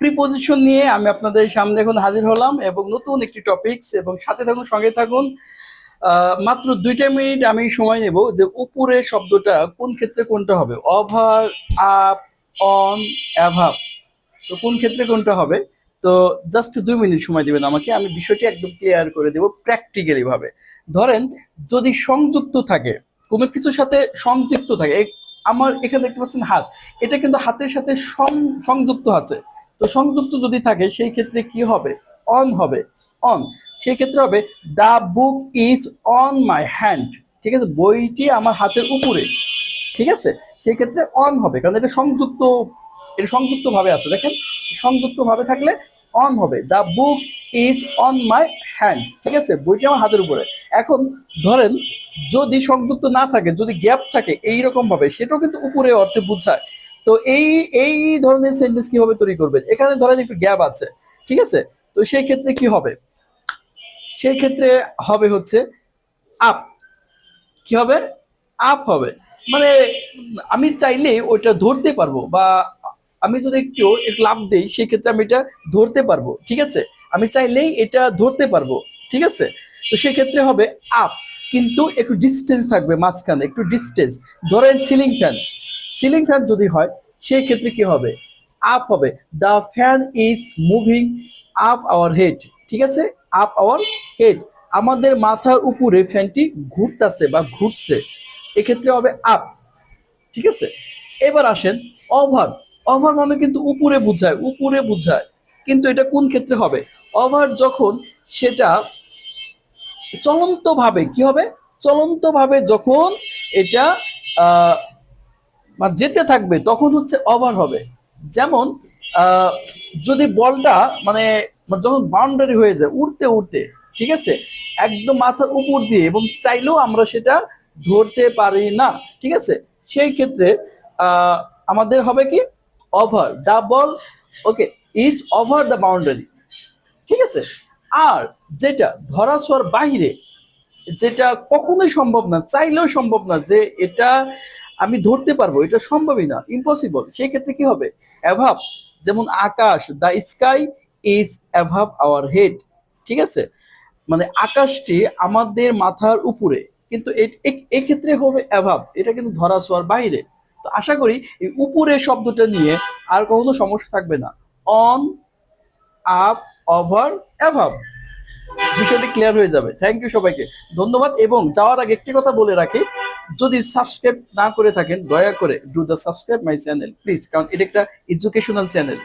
Preposition নিয়ে আমি আপনাদের সামনে এখন হাজির হলাম এবং নতুন একটি টপিকস এবং সাথে থাকুন, সঙ্গে থাকুন। মাত্র 2টা মিনিট আমি সময় নেব যে উপরে শব্দটা কোন ক্ষেত্রে কোনটা হবে, ওভার, আপ, অন, অ্যাভাব। তো কোন ক্ষেত্রে কোনটা হবে, তো জাস্ট 2 মিনিট সময় দিবেন আমাকে, আমি বিষয়টি একদম ক্লিয়ার করে দেব প্র্যাকটিক্যালি ভাবে। ধরেন যদি সংযুক্ত থাকে, কোনো কিছুর সাথে সংযুক্ত থাকে, আমার এখানে দেখতে পাচ্ছেন হাত, এটা কিন্তু হাতের সাথে সংযুক্ত আছে। তো সংযুক্ত যদি থাকে সেই ক্ষেত্রে কি হবে, অন হবে, অন। সেই ক্ষেত্রে হবে the book is on my hand. ঠিক আছে, বইটি আমার হাতের উপরে। ঠিক আছে, সেই ক্ষেত্রে অন হবে, কারণ এটা সংযুক্ত, এটা সংযুক্ত ভাবে আছে, দেখেন সংযুক্ত ভাবে থাকলে অন হবে। The book is on my hand. ঠিক আছে, বইটি আমার হাতের উপরে। এখন ধরেন যদি সংযুক্ত না থাকে, যদি গ্যাপ থাকে এইরকম ভাবে, সেটাও কিন্তু উপরে অর্থে বোঝায়। তো এই এই ধরনের সেন্টেন্স কিভাবে তৈরি করবেন, এখানে ধরেন একটু গ্যাপ আছে, ঠিক আছে, তো সেই ক্ষেত্রে কি হবে, সেই ক্ষেত্রে হবে হচ্ছে আপ। কি হবে, আপ হবে। মানে আমি চাইলে ওইটা ধরতে পারবো, বা আমি যদি একটু লাভ দিই সেই ক্ষেত্রে আমি এটা ধরতে পারবো। ঠিক আছে, আমি চাইলেই এটা ধরতে পারবো। ঠিক আছে, তো সেই ক্ষেত্রে হবে আপ, কিন্তু একটু ডিস্টেন্স থাকবে মাঝখানে, একটু ডিস্টেন্স। ধরেন সিলিং ফ্যান, সিলিং ফ্যান যদি হয় সেই ক্ষেত্রে কি হবে, আপ হবে। The fan is moving up hour head. ঠিক আছে, আপ আওয়ার হেড, আমাদের মাথার উপরে ফ্যানটি ঘুরতেছে বা ঘুরছে, এক্ষেত্রে হবে আপ। ঠিক আছে, এবার আসেন ওভার। ওভার মানে কিন্তু উপরে বোঝায়, উপরে বোঝায়, কিন্তু এটা কোন ক্ষেত্রে হবে, ওভার যখন সেটা চলন্ত ভাবে, কি হবে, চলন্ত ভাবে যখন এটা আহ মানে যেতে থাকবে তখন হচ্ছে ওভার হবে। যেমন আহ, যদি বলটা মানে যখন বাউন্ডারি হয়ে যায় উড়তে উড়তে, ঠিক আছে, একদম মাথার উপর দিয়ে, এবং চাইলেও আমরা সেটা ধরতে পারি না। ঠিক আছে, সেই ক্ষেত্রে আমাদের হবে কি, over the ball, okay, is over the boundary. ঠিক আছে, আর যেটা ধরা ছোঁয়ার বাহিরে, যেটা কখনোই সম্ভব না, চাইলেও সম্ভব না যে এটা আমি ধরতে পারবো, এটা সম্ভবই না, ইম্পসিবল, সেই ক্ষেত্রে কি হবে, অ্যাভাব। যেমন আকাশ, the sky is above our head. ঠিক আছে, মানে আকাশটি আমাদের মাথার উপরে, কিন্তু এই ক্ষেত্রে হবে অ্যাভাব, এটা কিন্তু ধরা ছোঁয়ার বাইরে। তো আশা করি এই উপরে শব্দটা নিয়ে আর কখনো সমস্যা থাকবে না। অন, আপ, ওভার, অ্যাভাব, বিষয়টি ক্লিয়ার হয়ে যাবে। থ্যাংক ইউ সবাইকে, ধন্যবাদ। এবং যাওয়ার আগে একটি কথা বলে রাখি, যদি সাবস্ক্রাইব না করে থাকেন দয়া করে do the subscribe my channel please, কারণ এটা একটা এডুকেশনাল চ্যানেল।